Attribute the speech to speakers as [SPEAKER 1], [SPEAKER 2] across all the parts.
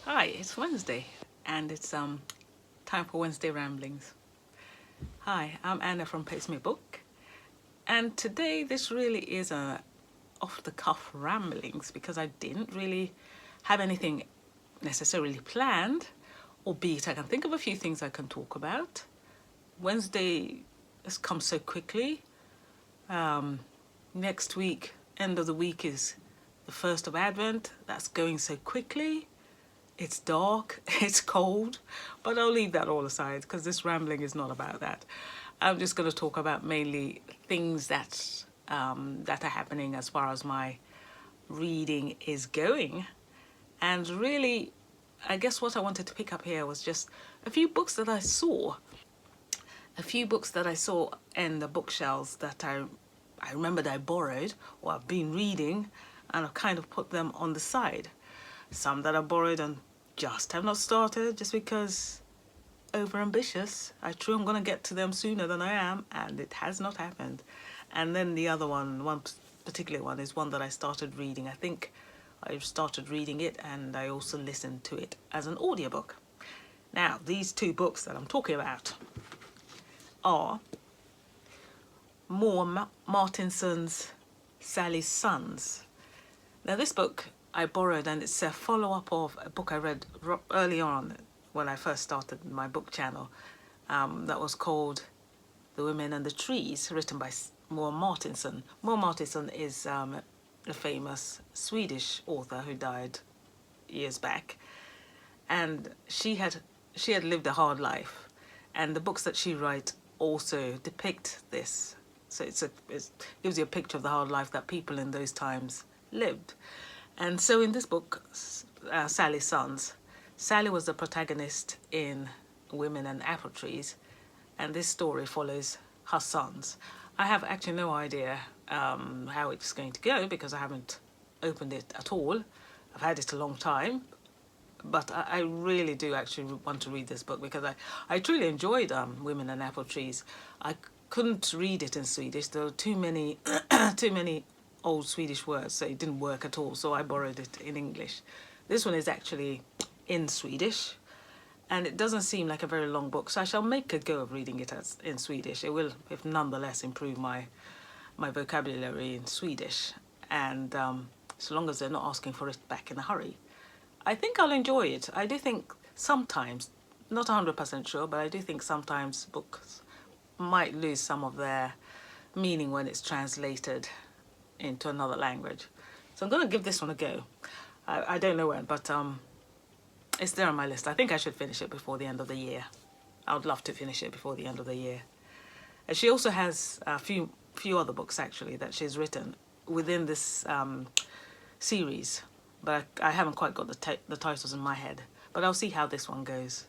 [SPEAKER 1] Hi, it's Wednesday, and it's time for Wednesday ramblings. Hi, I'm Anna from Pace Me Book, and today this really is a off-the-cuff ramblings because I didn't really have anything necessarily planned, albeit I can think of a few things I can talk about. Wednesday has come so quickly. Next week, end of the week, is the first of Advent. That's going so quickly. It's dark, it's cold, but I'll leave that all aside because this rambling is not about that. I'm just going to talk about mainly things that are happening as far as my reading is going. And really, I guess what I wanted to pick up here was just a few books that I saw. A few books that I saw in the bookshelves that I remembered I borrowed or I've been reading, and I've kind of put them on the side. Some that I borrowed and just have not started just because overambitious. I'm going to get to them sooner than I am, and it has not happened. And then the other one particular one, is one that I started reading. I think I started reading it and I also listened to it as an audiobook. Now, these two books that I'm talking about are Martinson's Sally's Sons. Now, this book I borrowed, and it's a follow-up of a book I read early on when I first started my book channel, that was called The Women and the Trees, written by Moa Martinson. Moa Martinson is a famous Swedish author who died years back, and she had lived a hard life, and the books that she writes also depict this. So it gives you a picture of the hard life that people in those times lived. And so in this book, Sally's Sons, Sally was the protagonist in Women and Apple Trees, and this story follows her sons. I have actually no idea how it's going to go because I haven't opened it at all. I've had it a long time, but I really do actually want to read this book because I truly enjoyed Women and Apple Trees. I couldn't read it in Swedish. There were too many too many old Swedish words, so it didn't work at all, so I borrowed it in English. This one is actually in Swedish, and it doesn't seem like a very long book, so I shall make a go of reading it in Swedish. It will, if nonetheless, improve my vocabulary in Swedish, and so long as they're not asking for it back in a hurry, I think I'll enjoy it. I do think sometimes, not 100% sure, but I do think sometimes books might lose some of their meaning when it's translated into another language. So I'm going to give this one a go. I don't know when, but it's there on my list. I think I should finish it before the end of the year. I would love to finish it before the end of the year. And she also has a few other books actually that she's written within this series, but I haven't quite got the titles in my head. But I'll see how this one goes.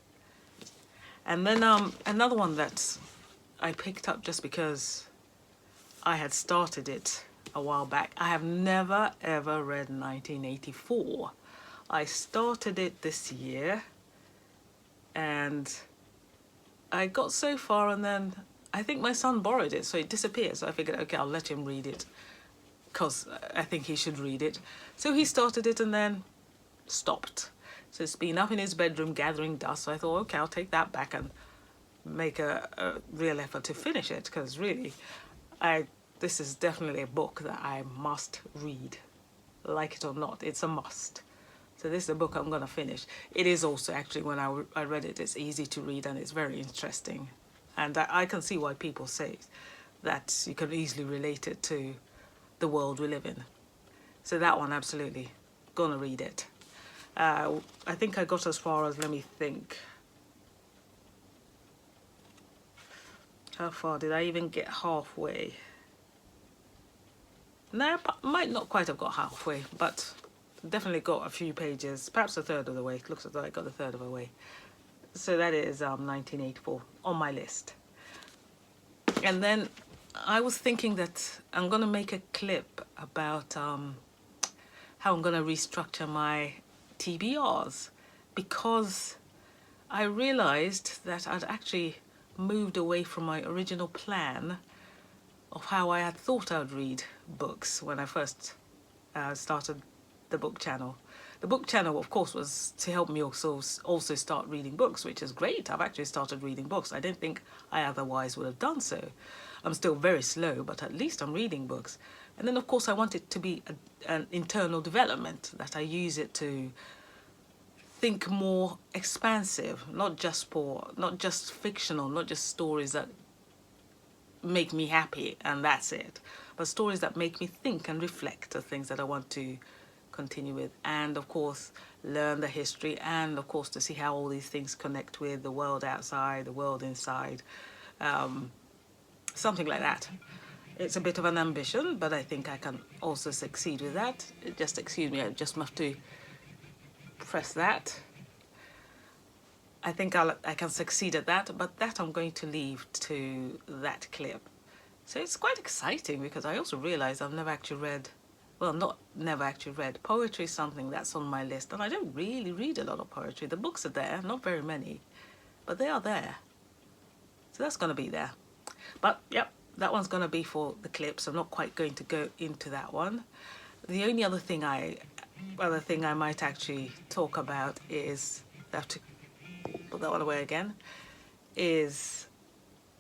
[SPEAKER 1] And then another one that I picked up just because I had started it a while back. I have never ever read 1984. I started it this year and I got so far, and then I think my son borrowed it, so it disappeared. So I figured, okay, I'll let him read it because I think he should read it. So he started it and then stopped. So it's been up in his bedroom gathering dust. So I thought, okay, I'll take that back and make a real effort to finish it, because really this is definitely a book that I must read. Like it or not, it's a must. So this is a book I'm going to finish. It is also, actually, when I read it, it's easy to read and it's very interesting. And I can see why people say that you can easily relate it to the world we live in. So that one, absolutely, going to read it. I think I got as far as, let me think. How far did I even get? Halfway? No, I might not quite have got halfway, but definitely got a few pages, perhaps a third of the way. It looks as though I got a third of the way. So that is 1984 on my list. And then I was thinking that I'm going to make a clip about how I'm going to restructure my TBRs, because I realized that I'd actually moved away from my original plan of how I had thought I'd read books when I first started the book channel. The book channel, of course, was to help me also start reading books, which is great. I've actually started reading books. I don't think I otherwise would have done so. I'm still very slow, but at least I'm reading books. And then, of course, I want it to be an internal development, that I use it to think more expansive, not just fictional, not just stories that make me happy and that's it, but stories that make me think and reflect are things that I want to continue with, and of course learn the history, and of course to see how all these things connect with the world outside, the world inside, something like that. It's a bit of an ambition, but I think I can also succeed with that. Just excuse me, I just have to press that. I think I can succeed at that, but that I'm going to leave to that clip. So it's quite exciting, because I also realize I've never actually read, well, not never actually read. Poetry is something that's on my list, and I don't really read a lot of poetry. The books are there, not very many, but they are there. So that's going to be there. But yep, that one's going to be for the clips. I'm not quite going to go into that one. The only other thing I might actually talk about is, I have to put that one away again, is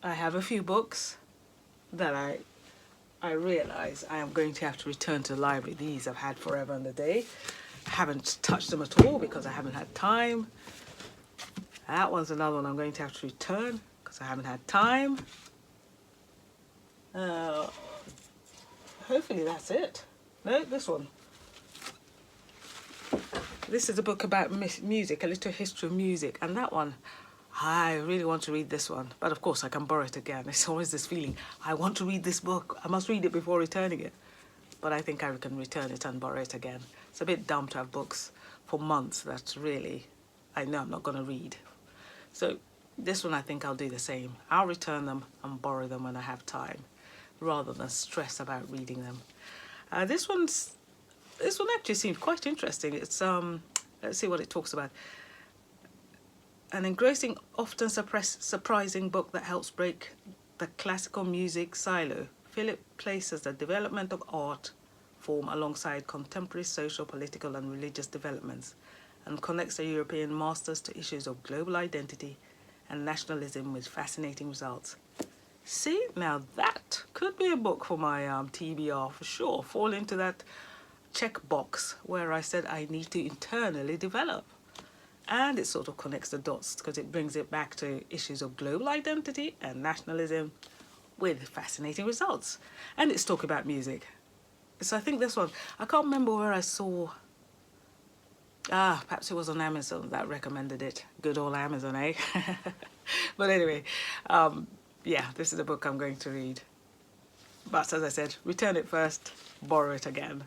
[SPEAKER 1] I have a few books that I realize I am going to have to return to the library. These I've had forever and a day. I haven't touched them at all because I haven't had time. That one's another one I'm going to have to return because I haven't had time. Hopefully that's it. No, this one. This is a book about music, a little history of music, and that one, I really want to read this one, but of course I can borrow it again. It's always this feeling, I want to read this book, I must read it before returning it. But I think I can return it and borrow it again. It's a bit dumb to have books for months that really, I know I'm not going to read. So this one I think I'll do the same. I'll return them and borrow them when I have time, rather than stress about reading them. This one actually seemed quite interesting. It's let's see what it talks about. An engrossing, often surprising book that helps break the classical music silo. Philip places the development of art form alongside contemporary social, political and religious developments, and connects the European masters to issues of global identity and nationalism with fascinating results. See, now that could be a book for my TBR for sure. Fall into that checkbox where I said I need to internally develop. And it sort of connects the dots because it brings it back to issues of global identity and nationalism with fascinating results. And it's talking about music. So I think this one, I can't remember where I saw, perhaps it was on Amazon that recommended it. Good old Amazon, eh? But anyway, yeah, this is a book I'm going to read. But as I said, return it first, borrow it again.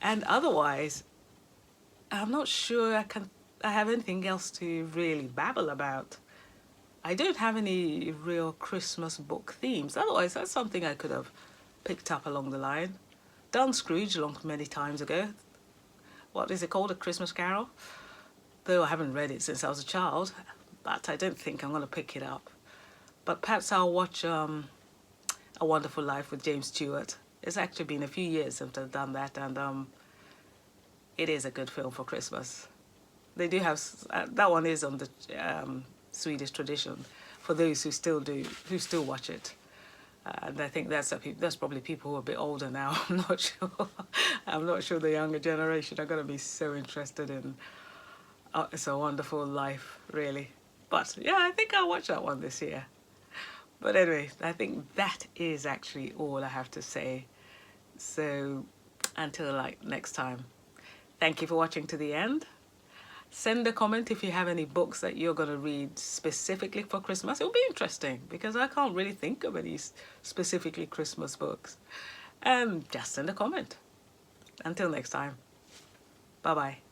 [SPEAKER 1] And otherwise, I'm not sure I have anything else to really babble about. I don't have any real Christmas book themes. Otherwise, that's something I could have picked up along the line. Done Scrooge many times ago. What is it called? A Christmas Carol? Though I haven't read it since I was a child, but I don't think I'm going to pick it up. But perhaps I'll watch A Wonderful Life with James Stewart. It's actually been a few years since I've done that, and it is a good film for Christmas. They do have that one is on the Swedish tradition for those who still watch it. And I think that's probably people who are a bit older now. I'm not sure. I'm not sure the younger generation are going to be so interested in It's a Wonderful Life, really. But yeah, I think I'll watch that one this year. But anyway, I think that is actually all I have to say. So until next time, thank you for watching to the end. Send a comment if you have any books that you're going to read specifically for Christmas. It'll be interesting because I can't really think of any specifically Christmas books. Just send a comment. Until next time, bye-bye.